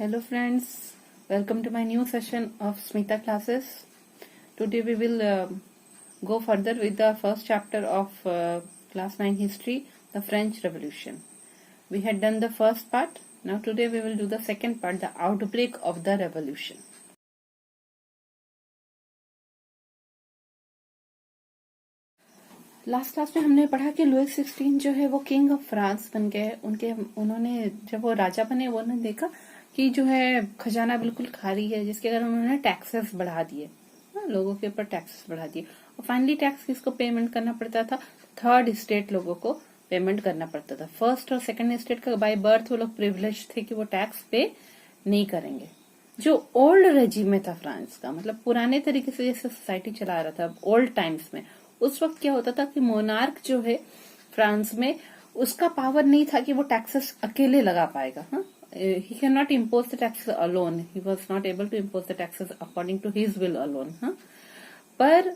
Hello friends, welcome to my new session of Smita classes. Today we will go further with the first chapter of class 9 history, the French Revolution. We had done the first part, now today we will do the second part, the outbreak of the revolution. Last class में हमने पढ़ा कि Louis 16 जो है वो king of France बन गए। उन्होंने जब वो राजा बने उन्होंने देखा कि जो है खजाना बिल्कुल खाली है, जिसके कारण उन्होंने टैक्सेस बढ़ा दिए, लोगों के ऊपर टैक्सेस बढ़ा दिए। और फाइनली टैक्स किसको पेमेंट करना पड़ता था? थर्ड स्टेट लोगों को पेमेंट करना पड़ता था। फर्स्ट और सेकंड स्टेट का बाय बर्थ वो लोग प्रिविलेज थे कि वो टैक्स पे नहीं करेंगे। जो ओल्ड रेजिम में था फ्रांस का, मतलब पुराने तरीके से जैसे सोसाइटी चला रहा था ओल्ड टाइम्स में, उस वक्त क्या होता था कि मोनार्क जो है फ्रांस में, उसका पावर नहीं था कि वो टैक्सेस अकेले लगा पाएगा। He cannot impose the taxes alone. He was not able to impose the taxes according to his will alone. पर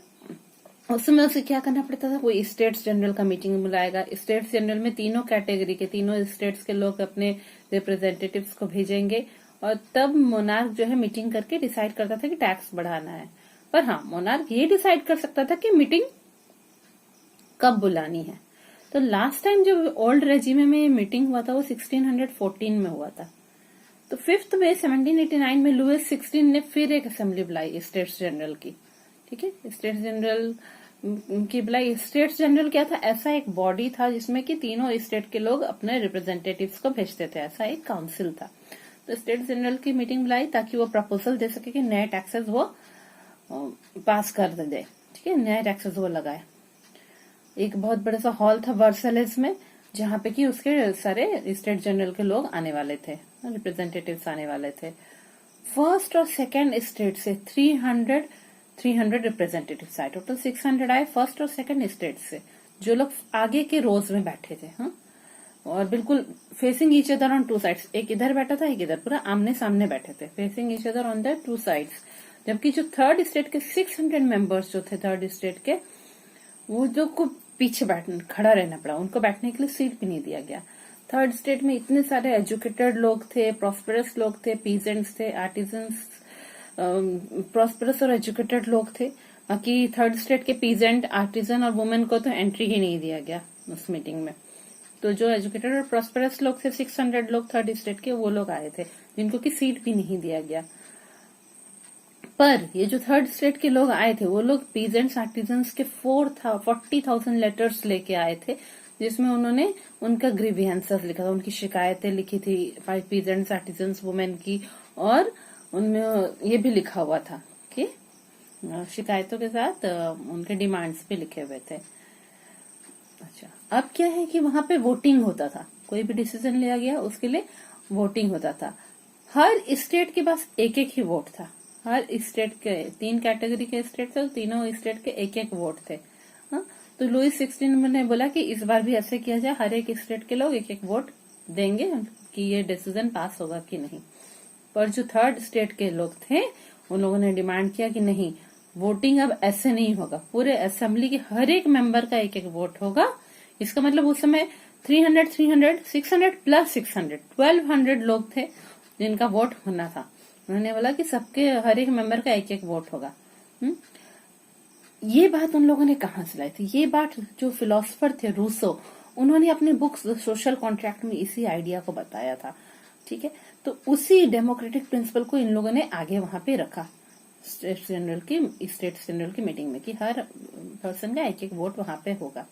उसमें उसे क्या करना पड़ता था? वो स्टेट्स जनरल का मीटिंग बुलाएगा। स्टेट्स जनरल में तीनों कैटेगरी के, तीनों स्टेट्स के लोग अपने रिप्रेजेंटेटिव्स को भेजेंगे और तब मोनार्क जो है मीटिंग करके डिसाइड करता था कि टैक्स बढ़ाना है। पर हाँ, मोनार्क ये डिसाइड कर सकता था कि मीटिंग कब बुलानी है। तो लास्ट टाइम जो ओल्ड रेजिमे में मीटिंग हुआ था वो 1614 में हुआ था। तो 5 मई 1789 में लुई 16 ने फिर एक असेंबली बुलाई स्टेट्स जनरल की। ठीक है, स्टेट्स जनरल की बुलाई। स्टेट्स जनरल क्या था? ऐसा एक बॉडी था जिसमें कि तीनों स्टेट के लोग अपने रिप्रेजेंटेटिव्स को भेजते थे, ऐसा एक काउंसिल था। तो स्टेट्स जनरल की मीटिंग बुलाई ताकि वो प्रपोजल दे सके कि नए टैक्सेस वो पास कर दे। ठीक है, नए टैक्सेस वो लगाए। एक बहुत बड़ा सा हॉल था वर्सेलेस में, जहां पे कि उसके सारे स्टेट जनरल के लोग आने वाले थे, रिप्रेजेंटेटिव्स आने वाले थे। फर्स्ट और सेकंड स्टेट से 300 रिप्रेजेंटेटिव्स आए, टोटल 600 आए फर्स्ट और सेकंड स्टेट से, जो लोग आगे के रोज में बैठे थे। और बिल्कुल facing each other on two sides, एक इधर बैठा था एक इधर, पूरा आमने सामने बैठे थे, facing each other on the two sides. जबकि जो थर्ड स्टेट के 600 मेंबर्स जो थे थर्ड स्टेट के, वो जो को पीछे खड़ा रहना पड़ा, उनको बैठने के लिए सीट भी नहीं दिया गया। थर्ड स्टेट में इतने सारे एजुकेटेड लोग थे, प्रॉस्पेरस लोग थे, पीजेंट्स थे, आर्टिजन्स, प्रॉस्पेरस और एजुकेटेड लोग थे। बाकी थर्ड स्टेट के पीजेंट, आर्टिजन और वुमेन को तो एंट्री ही नहीं दिया गया उस मीटिंग में। तो जो एजुकेटेड और प्रॉस्पेरस लोग थे 600 लोग थर्ड स्टेट के, वो लोग आए थे जिनको की सीट भी नहीं दिया गया। पर ये जो थर्ड स्टेट के लोग आए थे वो लोग पीजेंट्स आर्टिजन्स के 40,000 लेटर्स लेके आए थे, जिसमें उन्होंने उनका ग्रीवियंसेस लिखा था, उनकी शिकायतें लिखी थी पीजेंट्स आर्टिजन्स वुमेन की। और उनमें ये भी लिखा हुआ था कि शिकायतों के साथ उनके डिमांड्स भी लिखे हुए थे। अच्छा, अब क्या है कि वहां पे वोटिंग होता था, कोई भी डिसीजन लिया गया उसके लिए वोटिंग होता था। हर स्टेट के पास एक एक ही वोट था। हर स्टेट के 3 कैटेगरी के स्टेट थे, तीनों स्टेट के एक एक वोट थे। तो लुई 16 ने बोला कि इस बार भी ऐसे किया जाए, हर एक स्टेट के लोग एक एक वोट देंगे कि ये डिसीजन पास होगा कि नहीं। पर जो थर्ड स्टेट के लोग थे उन लोगों ने डिमांड किया कि नहीं, वोटिंग अब ऐसे नहीं होगा, पूरे असेंबली के हर एक मेंबर का एक एक वोट होगा। इसका मतलब उस समय 300 600 प्लस 600 1200 लोग थे जिनका वोट होना था। उन्होंने बोला कि सबके हर एक मेंबर का एक एक वोट होगा। ये बात उन लोगों ने कहां से लाई थी? ये बात जो फिलोसोफर थे रूसो, उन्होंने अपने बुक्स सोशल कॉन्ट्रैक्ट में इसी आइडिया को बताया था। ठीक है, तो उसी डेमोक्रेटिक प्रिंसिपल को इन लोगों ने आगे वहां पे रखा स्टेट्स जनरल की मीटिंग में, कि हर पर्सन का एक एक वोट वहां पे होगा।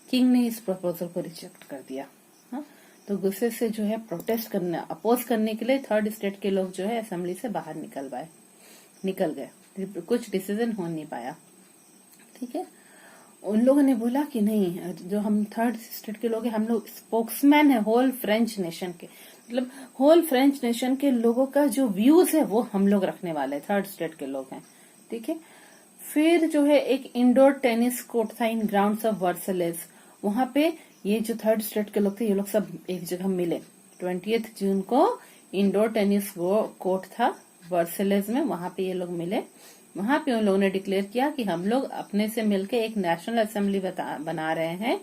किंग ने इस प्रपोजल को रिजेक्ट कर दिया। तो गुस्से से जो है प्रोटेस्ट करने, अपोज करने के लिए थर्ड स्टेट के लोग जो है असेंबली से बाहर निकल गए, कुछ डिसीजन हो नहीं पाया। ठीक है, उन लोगों ने बोला कि नहीं, जो हम थर्ड स्टेट के लोग हैं, हम लोग स्पोक्समैन है होल फ्रेंच नेशन के, मतलब होल फ्रेंच नेशन के लोगों का जो व्यूज है वो हम लोग रखने वाले थर्ड स्टेट के लोग हैं। ठीक है, फिर जो है एक इंडोर टेनिस कोर्ट था इन ग्राउंड्स ऑफ वर्सेलेस, वहां पे ये जो थर्ड स्टेट के लोग थे ये लोग सब एक जगह मिले। 20 जून को इंडोर टेनिस कोर्ट था वर्सेलेस में, वहां पे ये लोग मिले। वहां पे उन लोगों ने डिक्लेयर किया कि हम लोग अपने से मिलके एक नेशनल असेंबली बना रहे हैं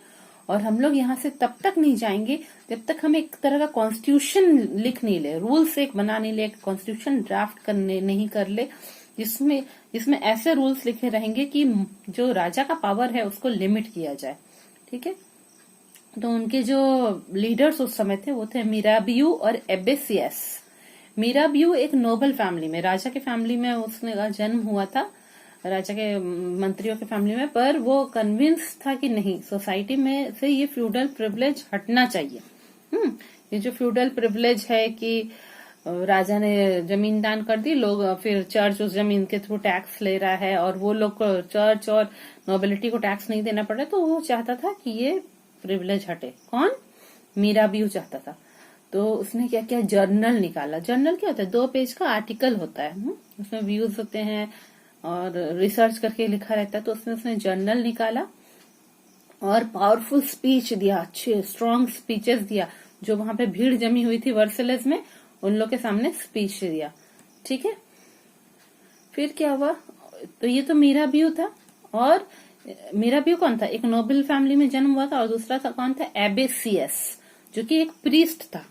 और हम लोग यहाँ से तब तक नहीं जाएंगे जब तक हम एक तरह का कॉन्स्टिट्यूशन लिख नहीं ले, रूल्स एक बना नहीं ले, कॉन्स्टिट्यूशन ड्राफ्ट करने नहीं कर ले, जिसमें जिसमें ऐसे रूल्स लिखे रहेंगे कि जो राजा का पावर है उसको लिमिट किया जाए। ठीक है, तो उनके जो लीडर्स उस समय थे वो थे मिराबियू और एबेसियस। मिराबियू एक नोबल फैमिली में, राजा के फैमिली में उसने का जन्म हुआ था, राजा के मंत्रियों के फैमिली में, पर वो कन्विंस था कि नहीं, सोसाइटी में से ये फ्यूडल प्रिविलेज हटना चाहिए। ये जो फ्यूडल प्रिविलेज है कि राजा ने जमीन दान कर दी, लोग फिर चर्च उस जमीन के थ्रू टैक्स ले रहा है और वो लोग को चर्च और नोबिलिटी को टैक्स नहीं देना पड़ रहा, तो वो चाहता था कि ये प्रिविलेज हटे। कौन? मिराबियू चाहता था। तो उसने क्या किया, जर्नल निकाला। जर्नल क्या होता है? 2 पेज का आर्टिकल होता है, उसमें व्यूज होते हैं और रिसर्च करके लिखा रहता है। तो उसने जर्नल निकाला और पावरफुल स्पीच दिया, अच्छे स्ट्रॉन्ग स्पीचेस दिया। जो वहां पे भीड़ जमी हुई थी वर्सेलेस में, उन लोग के सामने स्पीच दिया। ठीक है, फिर क्या हुआ? तो ये तो मिराबियू था, और मिराबियू कौन था? एक नोबल फैमिली में जन्म हुआ था, और दूसरा था कौन था? एबेसियस, जो कि एक प्रीस्ट था,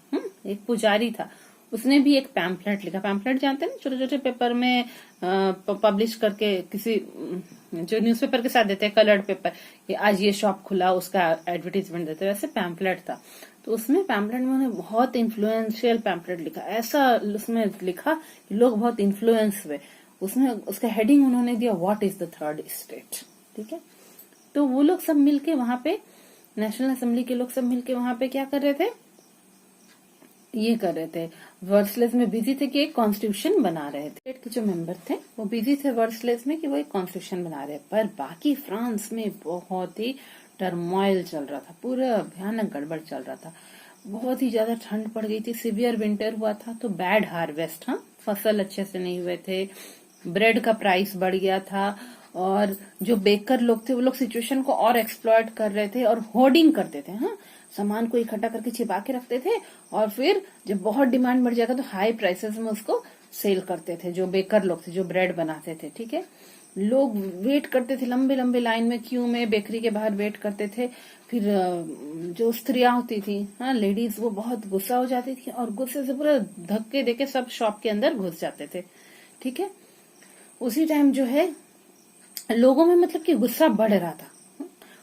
एक पुजारी था। उसने भी एक पैम्पलेट लिखा। पैम्पलेट जानते हैं ना, छोटे छोटे पेपर में पब्लिश करके, किसी जो न्यूज़पेपर के साथ देते हैं, कलर्ड पेपर, कि आज ये शॉप खुला, उसका एडवर्टीजमेंट देते हैं, वैसे पैम्पलेट था। तो उसमें पैम्पलेट में उन्होंने बहुत इन्फ्लुएंशियल पैम्पलेट लिखा, ऐसा उसमें लिखा कि लोग बहुत इन्फ्लुएंस हुए। उसमें उसका हेडिंग उन्होंने दिया, what is the third state. ठीक है, तो वो लोग सब मिलके वहां पे, नेशनल असेंबली के लोग सब मिलके वहां पे क्या कर रहे थे? ये कर रहे थे, वर्सलेस में बिजी थे कि एक कॉन्स्टिट्यूशन बना रहे थे। स्टेट के जो मेंबर थे वो बिजी थे वर्सलेस में कि वो एक कॉन्स्टिट्यूशन बना रहे, पर बाकी फ्रांस में बहुत ही टर्मोइल चल रहा था, पूरा भयानक गड़बड़ चल रहा था। बहुत ही ज्यादा ठंड पड़ गई थी, सिवियर विंटर हुआ था, तो बैड हार्वेस्ट, फसल अच्छे से नहीं हुए थे, ब्रेड का प्राइस बढ़ गया था, और जो बेकर लोग थे वो लोग सिचुएशन को और एक्सप्लॉइट कर रहे थे और होर्डिंग करते थे। सामान को इकट्ठा करके छिपा के रखते थे, और फिर जब बहुत डिमांड बढ़ जाएगा तो हाई प्राइसेस में उसको सेल करते थे, जो बेकर लोग थे, जो ब्रेड बनाते थे। ठीक है, लोग वेट करते थे, लंबे लंबे लाइन में, क्यू में, बेकरी के बाहर वेट करते थे। फिर जो स्त्रियां होती थी, लेडीज, वो बहुत गुस्सा हो जाती थी और गुस्से से पूरा धक्के देके सब शॉप के अंदर घुस जाते थे। ठीक है, उसी टाइम जो है लोगों में मतलब कि गुस्सा बढ़ रहा था।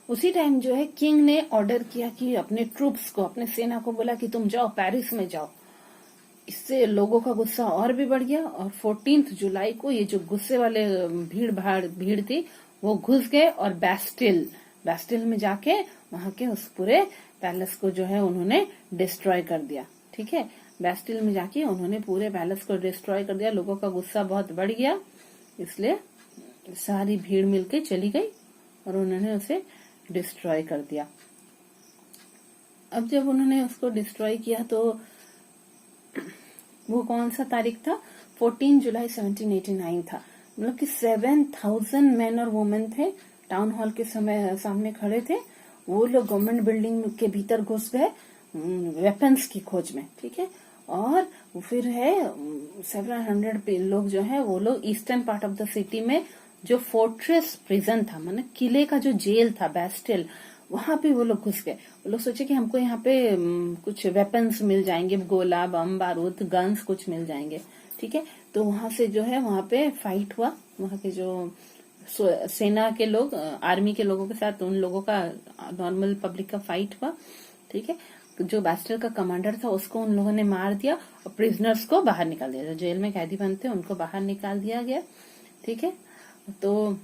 उसी टाइम जो है किंग ने ऑर्डर किया कि अपने ट्रूप्स को, अपने सेना को बोला कि तुम जाओ, पेरिस में जाओ। इससे लोगों का गुस्सा और भी बढ़ गया, और 14 जुलाई को ये जो गुस्से वाले भीड़ थी वो घुस गए और बैस्टिल में जाके वहां के उस पूरे पैलेस को जो है उन्होंने डिस्ट्रॉय कर दिया। ठीक है, बैस्टिल में जाके उन्होंने पूरे पैलेस को डिस्ट्रॉय कर दिया। लोगों का गुस्सा बहुत बढ़ गया, इसलिए सारी भीड़ मिलके चली गई और उन्होंने उसे डिस्ट्रॉय कर दिया। अब जब उन्होंने उसको डिस्ट्रॉय किया तो वो कौन सा तारीख था? 14 जुलाई 1789 था। मतलब कि 7,000 मैन और वुमेन थे, टाउन हॉल के सामने खड़े थे। वो लोग गवर्नमेंट बिल्डिंग के भीतर घुस गए वेपन्स की खोज में। ठीक है, और फिर है 700 लोग जो है वो लोग eastern part of the city में जो फोर्ट्रेस प्रिजन था, माने किले का जो जेल था, बैस्टिल, वहां पे वो लोग घुस गए। वो लोग सोचे कि हमको यहाँ पे कुछ वेपन्स मिल जाएंगे, गोला, बम, बारूद, गन्स कुछ मिल जाएंगे। ठीक है, तो वहां से जो है वहां पे फाइट हुआ, वहां के जो सेना के लोग, आर्मी के लोगों के साथ उन लोगों का, नॉर्मल पब्लिक का फाइट हुआ। ठीक है, जो बैस्टिल का कमांडर था उसको उन लोगों ने मार दिया और प्रिजनर्स को बाहर निकाल दिया, जो जेल में कैदी बंद थे उनको बाहर निकाल दिया गया। ठीक है, तो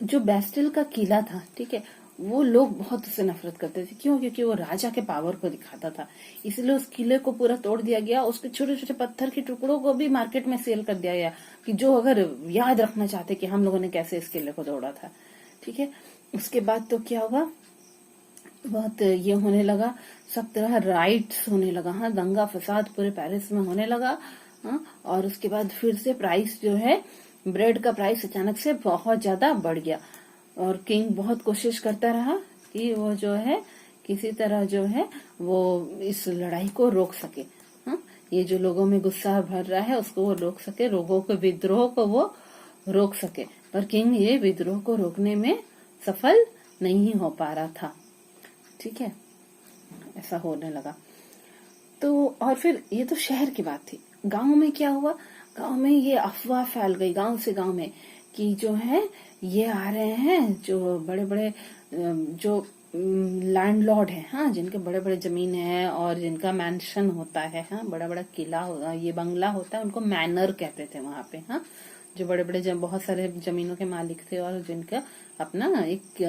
जो बैस्टिल का किला था, ठीक है, वो लोग बहुत उससे नफरत करते थे। क्यों? क्योंकि वो राजा के पावर को दिखाता था, इसलिए उस किले को पूरा तोड़ दिया गया। उसके छोटे छोटे पत्थर के टुकड़ों को भी मार्केट में सेल कर दिया गया, कि जो अगर याद रखना चाहते कि हम लोगों ने कैसे इस किले को तोड़ा था। ठीक है, उसके बाद तो क्या हुआ, बहुत ये होने लगा, सब तरह राइट्स होने लगा, दंगा फसाद पूरे पेरिस में होने लगा। और उसके बाद फिर से प्राइस जो है, ब्रेड का प्राइस अचानक से बहुत ज्यादा बढ़ गया, और किंग बहुत कोशिश करता रहा कि वो जो है किसी तरह जो है वो इस लड़ाई को रोक सके। ये जो लोगों में गुस्सा भर रहा है उसको वो रोक सके, लोगों के विद्रोह को वो रोक सके, पर किंग ये विद्रोह को रोकने में सफल नहीं हो पा रहा था। ठीक है, ऐसा होने लगा। तो और फिर ये तो शहर की बात थी। गांव में क्या हुआ, गांव में ये अफवाह फैल गई गांव से गांव में कि जो है ये आ रहे हैं जो बड़े बड़े जो लैंडलॉर्ड है, हाँ, जिनके बड़े बड़े जमीन है और जिनका मैंशन होता है, हाँ, बड़ा बड़ा किला होगा, ये बंगला होता है, उनको मैनर कहते थे वहां पे, हाँ, जो बड़े बड़े बहुत सारे जमीनों के मालिक थे और जिनका अपना एक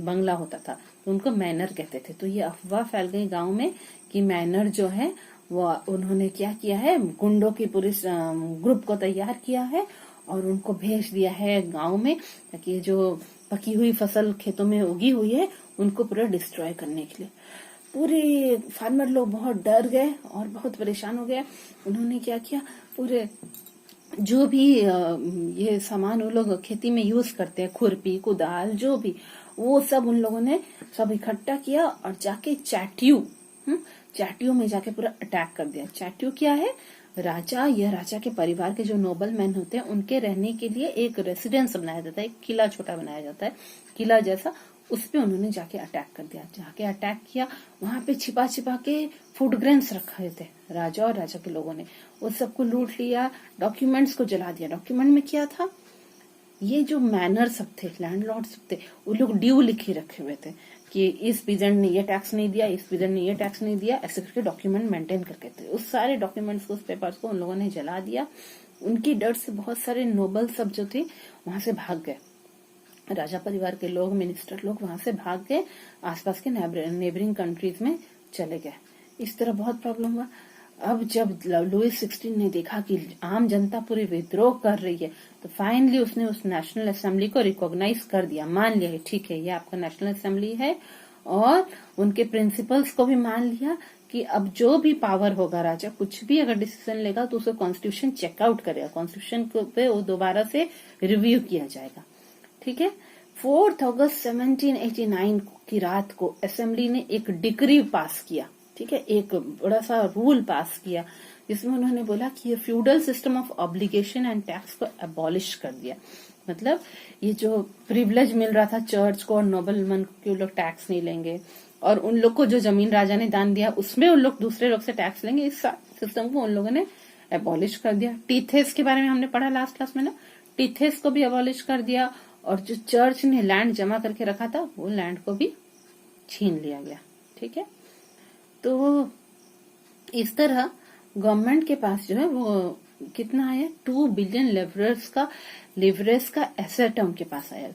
बंगला होता था, तो उनको मैनर कहते थे। तो ये अफवाह फैल गई गांव में कि मैनर जो है वो उन्होंने क्या किया है, गुंडों की पूरी ग्रुप को तैयार किया है और उनको भेज दिया है गांव में, ताकि जो पकी हुई फसल खेतों में उगी हुई है उनको पूरा डिस्ट्रॉय करने के लिए। पूरे फार्मर लोग बहुत डर गए और बहुत परेशान हो गए। उन्होंने क्या किया, पूरे जो भी ये सामान वो लोग खेती में यूज करते हैं, खुरपी कुदाल जो भी, वो सब उन लोगों ने सब इकट्ठा किया और जाके चाटियों में जाके पूरा अटैक कर दिया। चाटियों क्या है, राजा या राजा के परिवार के जो नोबल मैन होते हैं उनके रहने के लिए एक रेसिडेंस बनाया जाता है, एक किला छोटा बनाया जाता है, किला जैसा, उस पे उन्होंने जाके अटैक कर दिया। जाके अटैक किया, वहां पे छिपा छिपा के फूड ग्रेन्स रखे थे राजा और राजा के लोगों ने, उस सबको लूट लिया, डॉक्यूमेंट्स को जला दिया। डॉक्यूमेंट में क्या था, ये जो मैनर सब थे, लैंडलॉर्ड सब थे, वो लोग ड्यू लिखे रखे हुए थे कि इस पीजेंट ने ये टैक्स नहीं दिया, इस पीजेंट ने ये टैक्स नहीं दिया, ऐसे करके डॉक्यूमेंट मेंटेन करके थे। उस सारे डॉक्यूमेंट्स को, उस पेपर्स को उन लोगों ने जला दिया। उनकी डर से बहुत सारे नोबल सब जो थे वहां से भाग गए, राजा परिवार के लोग, मिनिस्टर लोग वहां से भाग गए, आसपास के नेबरिंग कंट्रीज में चले गए। इस तरह बहुत प्रॉब्लम हुआ। अब जब लुईस 16 ने देखा कि आम जनता पूरी विद्रोह कर रही है, तो फाइनली उसने उस नेशनल असेंबली को रिकॉग्नाइज कर दिया, मान लिया ठीक है ये आपका नेशनल असेंबली है, और उनके प्रिंसिपल्स को भी मान लिया कि अब जो भी पावर होगा, राजा कुछ भी अगर डिसीजन लेगा तो उसे कॉन्स्टिट्यूशन चेकआउट करेगा, कॉन्स्टिट्यूशन पे वो दोबारा से रिव्यू किया जाएगा। ठीक है, 4 अगस्त 1789 की रात को असेंबली ने एक डिक्री पास किया। ठीक है, एक बड़ा सा रूल पास किया जिसमें उन्होंने बोला कि ये feudal system of obligation and tax को अबॉलिश कर दिया। मतलब ये जो प्रिविलेज मिल रहा था चर्च को और नोबलमैन को कि वो लोग टैक्स नहीं लेंगे, और उन लोग को जो जमीन राजा ने दान दिया उसमें उन लोग दूसरे लोग से टैक्स लेंगे, इस सिस्टम को उन लोगों ने अबॉलिश कर दिया। टीथेस के बारे में हमने पढ़ा लास्ट क्लास में ना, टीथेस को भी अबॉलिश कर दिया, और जो चर्च ने लैंड जमा करके रखा था वो लैंड को भी छीन लिया गया। ठीक है, तो इस तरह गवर्नमेंट के पास जो है वो कितना आया, 2 बिलियन लिवरेज का एसेट उनके पास आया।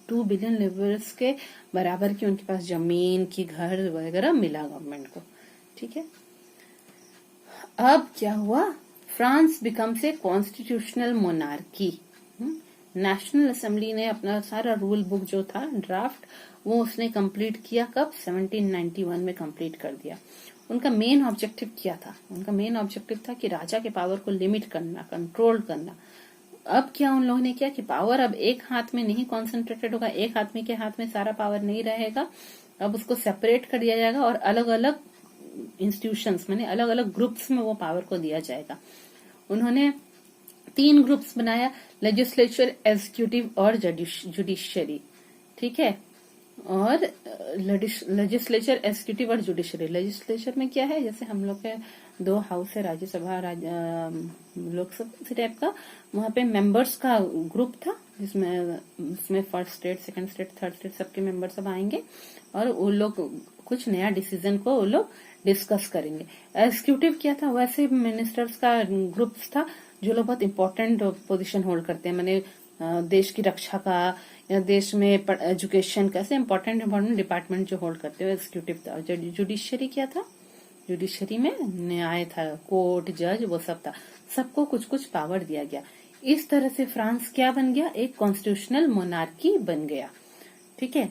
2 बिलियन लिवरेज के बराबर की उनके पास जमीन की घर वगैरह मिला गवर्नमेंट को। ठीक है, अब क्या हुआ, France becomes a constitutional monarchy. National assembly ने अपना सारा रूल बुक जो था ड्राफ्ट, वो उसने कंप्लीट किया कब, 1791 में कंप्लीट कर दिया। उनका मेन ऑब्जेक्टिव क्या था, उनका मेन ऑब्जेक्टिव था कि राजा के पावर को लिमिट करना, कंट्रोल करना। अब क्या उन लोगों ने किया कि पावर अब एक हाथ में नहीं कॉन्सेंट्रेटेड होगा, एक आदमी के हाथ में सारा पावर नहीं रहेगा, अब उसको सेपरेट कर दिया जाएगा और अलग अलग इंस्टीट्यूशंस माने अलग अलग ग्रुप्स में वो पावर को दिया जाएगा। उन्होंने 3 ग्रुप्स बनाया, लेजिस्लेचर, एग्जीक्यूटिव और जुडिशियरी। ठीक है, और लेजिस्लेचर, एग्जीक्यूटिव और जुडिशियरी। लेजिस्लेचर में क्या है, जैसे हम लोग के 2 हाउस है, राज्यसभा, लोकसभा, इसी टाइप का, वहां पे मेंबर्स का ग्रुप था जिसमें first state, second state, third state सबके मेंबर सब आएंगे और वो लोग कुछ नया डिसीजन को वो लोग डिस्कस करेंगे। एग्जीक्यूटिव क्या था, वैसे मिनिस्टर्स का ग्रुप्स था जो लोग बहुत इंपॉर्टेंट पोजीशन होल्ड करते हैं, माने देश की रक्षा का या देश में एजुकेशन का, ऐसे इंपॉर्टेंट डिपार्टमेंट जो होल्ड करते हैं, एग्जीक्यूटिव था। जुडिशियरी क्या था, जुडिशियरी में न्याय था, कोर्ट, जज, वो सब था, सबको कुछ कुछ पावर दिया गया। इस तरह से फ्रांस क्या बन गया, एक कॉन्स्टिट्यूशनल मोनार्की बन गया। ठीक है,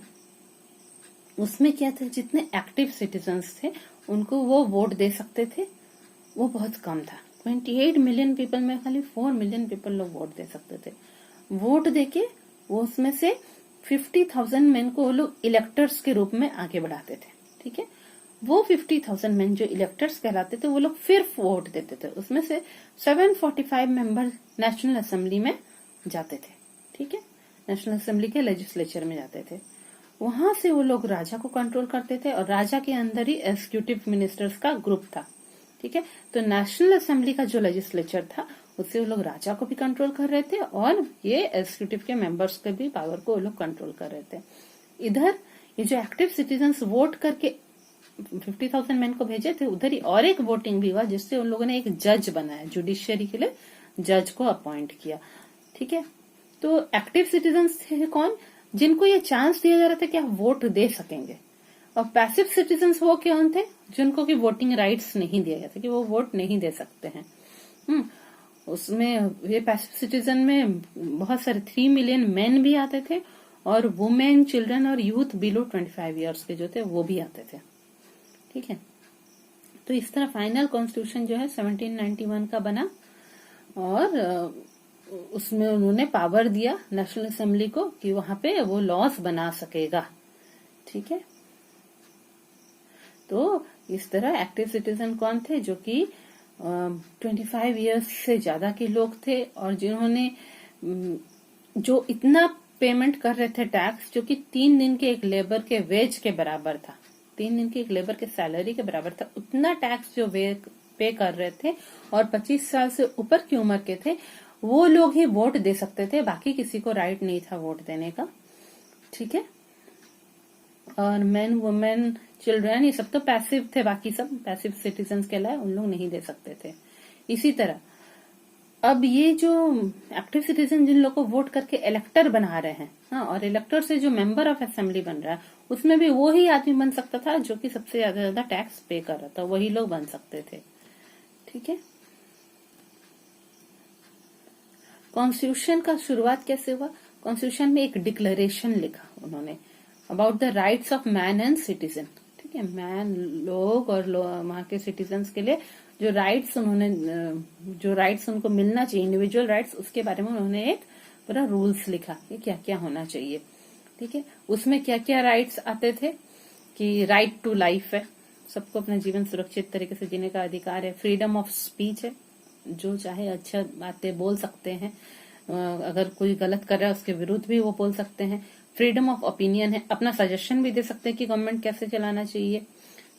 उसमें क्या था, जितने एक्टिव सिटीजन्स थे उनको वो वोट दे सकते थे, वो बहुत कम था। 28 मिलियन पीपल में खाली 4 मिलियन पीपल लोग वोट दे सकते थे। वोट देके वो उसमें से 50,000 मैन को वो लोग इलेक्टर्स के रूप में आगे बढ़ाते थे। ठीक है, वो 50,000 मैन जो इलेक्टर्स कहलाते थे वो लोग फिर वोट देते थे, उसमें से 745 मेंबर नेशनल असेंबली में जाते थे। ठीक है, नेशनल असेंबली के लेजिस्लेचर में जाते थे। वहां से वो लोग राजा को कंट्रोल करते थे और राजा के अंदर ही एग्जीक्यूटिव मिनिस्टर्स का ग्रुप था। ठीक है, तो नेशनल असेंबली का जो लेजिस्लेचर था उससे वो लोग राजा को भी कंट्रोल कर रहे थे और ये एग्जीक्यूटिव के मेंबर्स के भी पावर को वो लोग कंट्रोल कर रहे थे। इधर ये जो एक्टिव सिटीजन्स वोट करके 50,000 मैन को भेजे थे, उधर ही और एक वोटिंग भी हुआ जिससे उन लोगों ने एक जज बनाया, जुडिशियरी के लिए जज को अपॉइंट किया। ठीक है, तो एक्टिव सिटीजन्स थे कौन? जिनको ये चांस दिया जा रहा था कि आप वोट दे सकेंगे। और पैसिव सिटीजन्स वो कौन थे? जिनको की वोटिंग राइट्स नहीं दिया गया था, कि वो वोट नहीं दे सकते हैं। उसमें ये पैसिव सिटीजन में बहुत सारे 3 मिलियन मैन भी आते थे और वुमेन, चिल्ड्रन और यूथ बिलो 25 ईयर्स के जो थे वो भी आते थे। ठीक है, तो इस तरह फाइनल कॉन्स्टिट्यूशन जो है 1791 का बना और उसमें उन्होंने पावर दिया नेशनल असेंबली को कि वहां पे वो लॉस बना सकेगा। ठीक है, तो इस तरह एक्टिव सिटीजन कौन थे? जो कि 25 इयर्स से ज्यादा के लोग थे और जिन्होंने जो इतना पेमेंट कर रहे थे टैक्स, जो कि 3 दिन के एक लेबर के वेज के बराबर था, 3 दिन के एक लेबर के सैलरी के बराबर था, उतना टैक्स जो वे पे कर रहे थे और 25 साल से ऊपर की उम्र के थे, वो लोग ही वोट दे सकते थे, बाकी किसी को राइट नहीं था वोट देने का। ठीक है, और मेन, वुमेन, चिल्ड्रन ये सब तो पैसिव थे, बाकी सब पैसिव सिटीजन्स के लिए उन लोग नहीं दे सकते थे। इसी तरह अब ये जो एक्टिव सिटीजन जिन लोग को वोट करके इलेक्टर बना रहे हैं, हाँ, और इलेक्टर से जो मेंबर ऑफ असेंबली बन रहा है उसमें भी वो ही आदमी बन सकता था जो कि सबसे ज्यादा टैक्स पे कर रहा था, वही लोग बन सकते थे। ठीक है, कॉन्स्टिट्यूशन का शुरुआत कैसे हुआ? कॉन्स्टिट्यूशन में एक डिक्लेरेशन लिखा उन्होंने about the rights of man and citizen. ठीक है, मैन लोग और वहां के सिटीजन्स के लिए जो राइट्स उनको मिलना चाहिए, इंडिविजुअल राइट्स, उसके बारे में उन्होंने एक पूरा रूल्स लिखा कि क्या क्या होना चाहिए। ठीक है, उसमें क्या क्या राइट्स आते थे कि राइट टू लाइफ है, सबको अपना जीवन सुरक्षित तरीके से जीने का अधिकार है। फ्रीडम ऑफ स्पीच है, जो चाहे अच्छा बातें बोल सकते हैं, अगर कोई गलत कर रहा है उसके विरुद्ध भी वो बोल सकते हैं। फ्रीडम ऑफ ओपिनियन है, अपना सजेशन भी दे सकते हैं कि गवर्नमेंट कैसे चलाना चाहिए।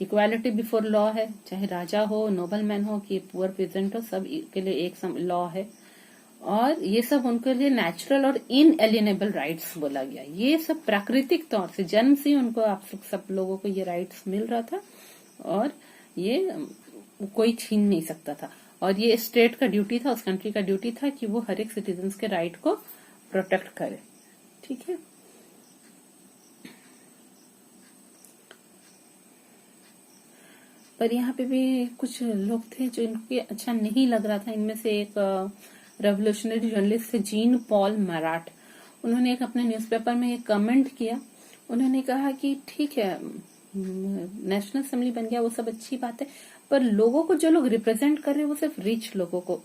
इक्वालिटी बिफोर लॉ है, चाहे राजा हो, नोबल मैन हो कि पुअर पीजेंट हो, सब के लिए एक लॉ है। और ये सब उनके लिए नेचुरल और इनएलिएनेबल राइट्स बोला गया। ये सब प्राकृतिक तौर से जन्म से उनको, आप सब लोगों को ये राइट्स मिल रहा था और ये कोई छीन नहीं सकता था। और ये स्टेट का ड्यूटी था, उस कंट्री का ड्यूटी था कि वो हर एक सिटीजन्स के राइट को प्रोटेक्ट करे। ठीक है, पर यहाँ पे भी कुछ लोग थे जो इनको अच्छा नहीं लग रहा था। इनमें से एक रेवोल्यूशनरी जर्नलिस्ट थे, जीन पॉल मैराट। उन्होंने एक अपने न्यूज़पेपर में एक कमेंट किया। उन्होंने कहा कि ठीक है, नेशनल असेंबली बन गया, वो सब अच्छी बात है, पर लोगों को जो लोग रिप्रेजेंट कर रहे हैं वो सिर्फ रिच लोगों को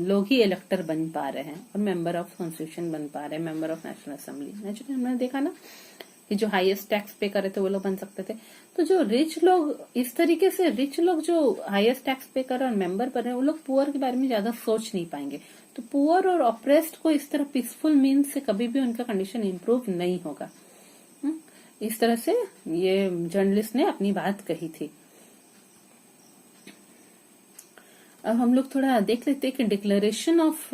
लोग ही इलेक्टर बन पा रहे हैं और मेंबर ऑफ कॉन्स्टिट्यूशन बन पा रहे हैं, member of national assembly. Naturally हमने देखा ना कि जो हाईएस्ट टैक्स पे कर रहे थे वो लोग बन सकते थे। तो जो रिच लोग, इस तरीके से रिच लोग जो हाईएस्ट टैक्स पे कर रहे हैं और मेंबर बन रहे हैं, वो लोग पुअर के बारे में ज्यादा सोच नहीं पाएंगे। तो पुअर और ऑप्रेस्ड को इस तरह पीसफुल मीन्स से कभी भी उनका कंडीशन इंप्रूव नहीं होगा। इस तरह से ये जर्नलिस्ट ने अपनी बात कही थी। अब हम लोग थोड़ा देख लेते हैं कि declaration of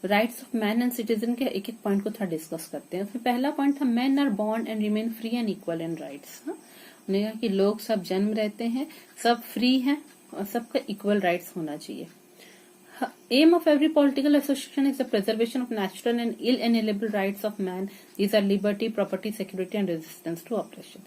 rights of man and citizen के एक एक पॉइंट को थोड़ा डिस्कस करते हैं। उसमें पहला पॉइंट था man are born and remain free and equal in rights. उन्होंने कहा कि लोग सब जन्म रहते हैं, सब फ्री हैं और सबका इक्वल राइट्स होना चाहिए। Aim of every political association is the preservation of natural and inalienable rights of man. These are liberty, property, security and resistance to oppression.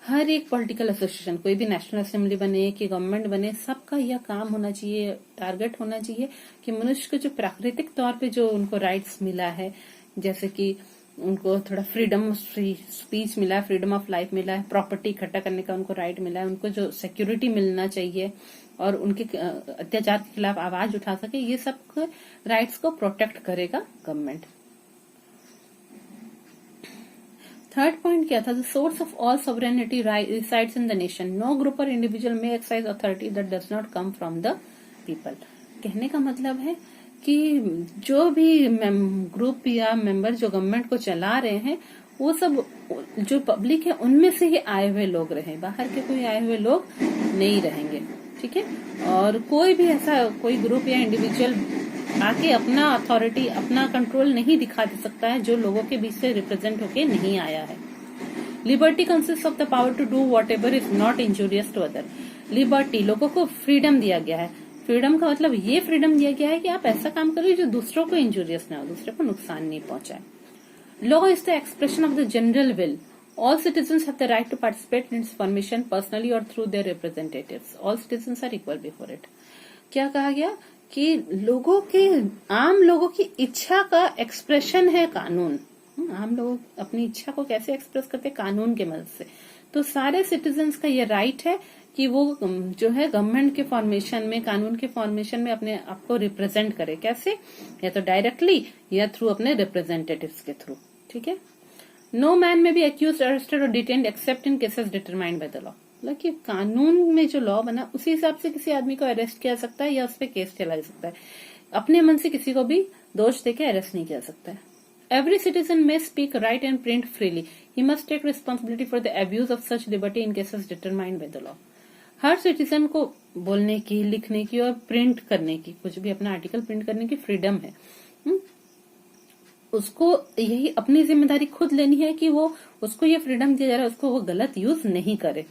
हर एक पॉलिटिकल एसोसिएशन, कोई भी नेशनल असेंबली बने कि गवर्नमेंट बने, सबका यह काम होना चाहिए, टारगेट होना चाहिए कि मनुष्य को जो प्राकृतिक तौर पे जो उनको राइट्स मिला है, जैसे कि उनको थोड़ा फ्रीडम ऑफ स्पीच मिला है, फ्रीडम ऑफ लाइफ मिला है, प्रॉपर्टी इकट्ठा करने का उनको राइट मिला है, उनको जो सिक्योरिटी मिलना चाहिए और उनके अत्याचार के खिलाफ आवाज उठा सके, ये सब राइट्स को प्रोटेक्ट करेगा गवर्नमेंट। थर्ड पॉइंट क्या था? The source of all sovereignty resides in the nation. No group or individual may exercise authority that does not come from the people. कहने का मतलब है कि जो भी ग्रुप या मेंबर जो गवर्नमेंट को चला रहे हैं, वो सब जो पब्लिक है उनमें से ही आए हुए लोग रहे, बाहर के कोई आए हुए लोग नहीं रहेंगे। ठीक है, और कोई भी ऐसा कोई ग्रुप या इंडिविजुअल आके अपना अथॉरिटी, अपना कंट्रोल नहीं दिखा सकता है जो लोगों के बीच से रिप्रेजेंट होके नहीं आया है। Liberty consist of the power to do whatever is not injurious to other. Liberty, लोगों को फ्रीडम दिया गया है। फ्रीडम का मतलब ये फ्रीडम दिया गया है कि आप ऐसा काम करिए जो दूसरों को इंजूरियस ना हो, दूसरे को नुकसान नहीं पहुंचाए। Law is the expression of the general will. All citizens have the right to participate in its formation personally or through their representatives. All citizens are equal before it. क्या कहा गया कि लोगों के, आम लोगों की इच्छा का एक्सप्रेशन है कानून। आम लोग अपनी इच्छा को कैसे एक्सप्रेस करते हैं? कानून के मदद से। तो सारे सिटीजन्स का ये राइट है कि वो जो है गवर्नमेंट के फॉर्मेशन में, कानून के फॉर्मेशन में अपने आप को रिप्रेजेंट करे। कैसे? या तो डायरेक्टली या थ्रू अपने रिप्रेजेंटेटिव्स के थ्रू। ठीक है। नो मैन में बी एक्यूज, अरेस्टेड और detained accept in cases determined by the law. मतलब कि कानून में जो लॉ बना उसी हिसाब से किसी आदमी को अरेस्ट किया सकता है या उस पर केस चला सकता है। अपने मन से किसी को भी दोष देके अरेस्ट नहीं किया सकता है। Every citizen may speak, write and print freely. He must take responsibility for the abuse of such liberty in cases determined by the law. हर सिटीजन को बोलने की, लिखने की और प्रिंट करने की, कुछ भी अपना आर्टिकल प्रिंट करने की फ्रीडम है। उसको यही अपनी जिम्मेदारी खुद लेनी है कि वो, उसको ये फ्रीडम दिया जा रहा है, उसको वो गलत यूज नहीं करे।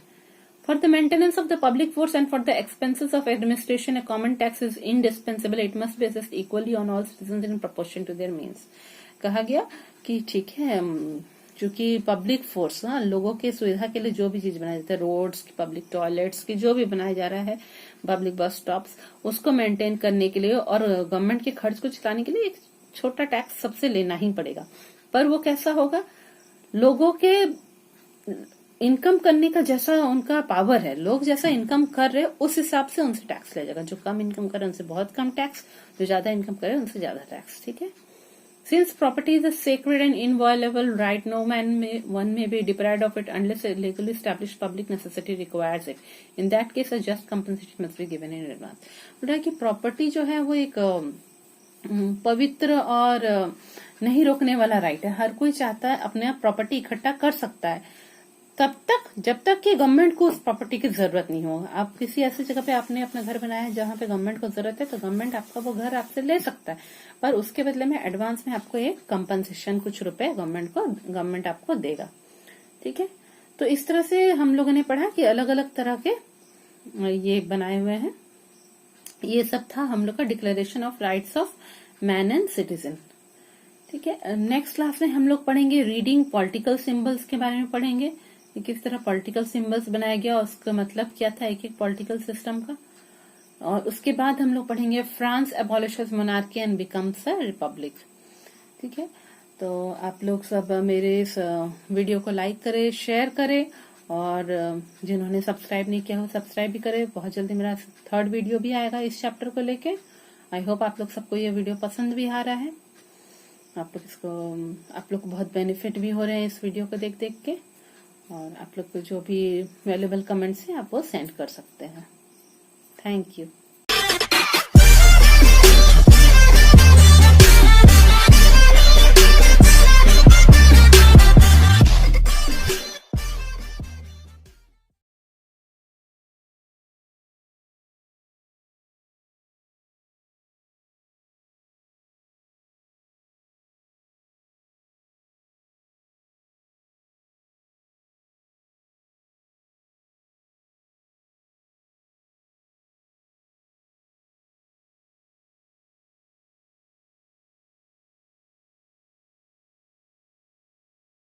For the maintenance of the public force and for the expenses of administration, a common tax is indispensable. It must be assessed equally on all citizens in proportion to their means. कहा गया कि ठीक है, चूंकि public force, लोगों के सुविधा के लिए जो भी चीज बनाया जाता है, रोड्स की, पब्लिक टॉयलेट्स की, जो भी बनाया जा रहा है, पब्लिक बस स्टॉप्स, उसको मेंटेन करने के लिए और गवर्नमेंट के खर्च को चलाने के लिए एक छोटा टैक्स सबसे लेना ही पड़ेगा। पर वो कैसा होगा? लोगों के इनकम करने का जैसा उनका पावर है, लोग जैसा इनकम कर रहे उस हिसाब से उनसे टैक्स लिया जाएगा। जो कम इनकम करे उनसे बहुत कम टैक्स, जो ज्यादा इनकम करे उनसे ज्यादा टैक्स। ठीक है। Since property is a sacred and inviolable right, no one may be deprived of it unless a legally established public necessity requires it. In that case, a just compensation must be given in advance. बोला कि property जो है वो एक पवित्र और नहीं रोकने वाला राइट है। हर कोई चाहता है अपने आप प्रॉपर्टी इकट्ठा कर सकता है तब तक, जब तक कि गवर्नमेंट को उस प्रॉपर्टी की जरूरत नहीं हो। आप किसी ऐसी जगह पे आपने अपना घर बनाया है जहां पे गवर्नमेंट को जरूरत है, तो गवर्नमेंट आपका वो घर आपसे ले सकता है, पर उसके बदले में एडवांस में आपको एक कंपनसेशन, कुछ रुपए गवर्नमेंट आपको देगा। ठीक है। तो इस तरह से हम लोगों ने पढ़ा कि अलग अलग तरह के ये बनाए हुए हैं। ये सब था हम लोग का declaration of rights of man and citizen. ठीक है। नेक्स्ट क्लास में हम लोग पढ़ेंगे रीडिंग पॉलिटिकल सिंबल्स के बारे में पढ़ेंगे, किस तरह पॉलिटिकल सिंबल्स बनाया गया, उसका मतलब क्या था एक एक पॉलिटिकल सिस्टम का। और उसके बाद हम लोग पढ़ेंगे France abolishes monarchy and becomes a republic. ठीक है। तो आप लोग सब मेरे इस वीडियो को लाइक करें, शेयर करें, और जिन्होंने सब्सक्राइब नहीं किया हो सब्सक्राइब भी करें। बहुत जल्दी मेरा 3rd वीडियो भी आएगा इस चैप्टर को लेके। आई होप आप लोग सबको ये वीडियो पसंद भी आ रहा है, आप लोग को बहुत बेनिफिट भी हो रहे हैं इस वीडियो को देख देख के। और आप लोग को जो भी वैल्यूएबल कमेंट्स हैं आप वो सेंड कर सकते हैं। Thank you.